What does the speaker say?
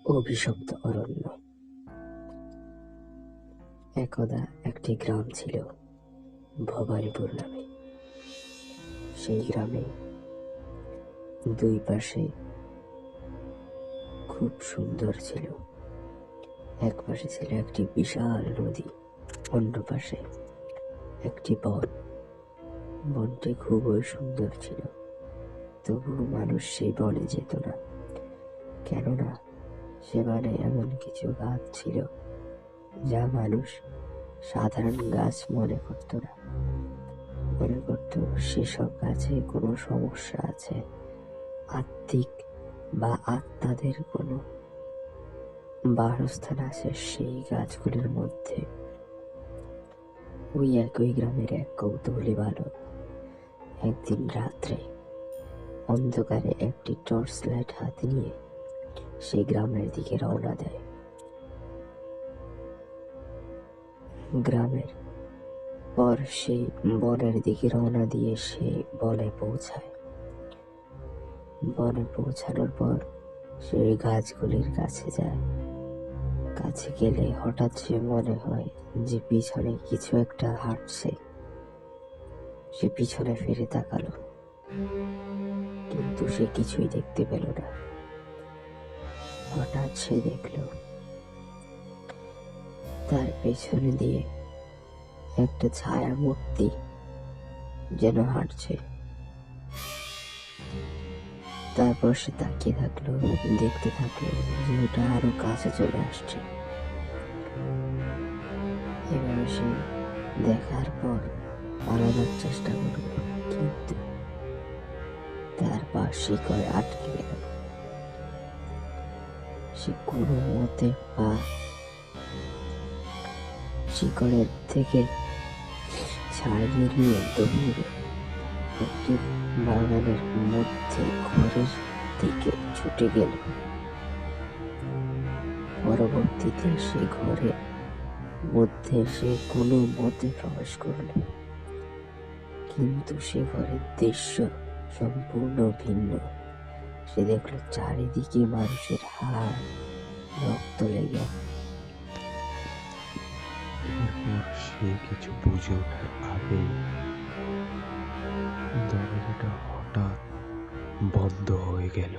অভিশপ্ত অরণ্য। একদা একটি গ্রাম ছিল ভবানীপুর নামে। সেই গ্রামে দুই পাশে খুব সুন্দর ছিল। এক পাশে ছিল একটি বিশাল নদী, অন্য পাশে একটি বন। বনটি খুবই সুন্দর ছিল, তবুও মানুষ সেই বনে যেত না, কেননা সে বনে এমন কিছু গাছ ছিল যা মানুষ সাধারণ গাছ মনে করত না। মনে করত সেসব গাছে কোনো সমস্যা আছে, আত্মিক বা আত্মাদের কোনো বাসস্থান আছে সেই গাছগুলির মধ্যে। ওই একই গ্রামের এক কৌতূহলী বালক একদিন রাত্রে অন্ধকারে একটি টর্চ লাইট হাতে নিয়ে সেই গ্রামের দিকে রওনা দেয়। গ্রামের পর সেই বনের দিকে রওনা দিয়ে সে বনে পৌঁছায়। বনে পৌঁছানোর পর সে গাছগুলির কাছে যায়। কাছে গেলে হঠাৎ সে মনে হয় যে পিছনে কিছু একটা হাঁটছে। সে পিছনে ফিরে তাকালো, কিন্তু সে কিছুই দেখতে পেল না। হঠাৎ সে দেখল তার পেছনে দিয়ে একটা ছায়া মূর্তি যেন হাঁটছে। তারপর সে তাকিয়ে থাকলো, দেখতে থাকলো যে ওটা আরো কাছে চলে আসছে। এবার সে দেখার পর পালানোর চেষ্টা করলো, কিন্তু তার পা শিকড়ে আটকে গেল। সে কোনো মতে পা শিকড়ের থেকে ছাড়িয়ে নিয়ে দৌড়ে একটি বাগানের মধ্যে ঘরের দিকে ছুটে গেল। পরবর্তীতে সে ঘরের মধ্যে সে কোনো মতে প্রবেশ করল, কিন্তু সে ঘরের দৃশ্য সম্পূর্ণ ভিন্ন। সে দেখল চারিদিকে মানুষের হাড়, রক্ত লেগে। এরপর সে কিছু বুঝে ওঠার আগে দরজাটা হঠাৎ বন্ধ হয়ে গেল।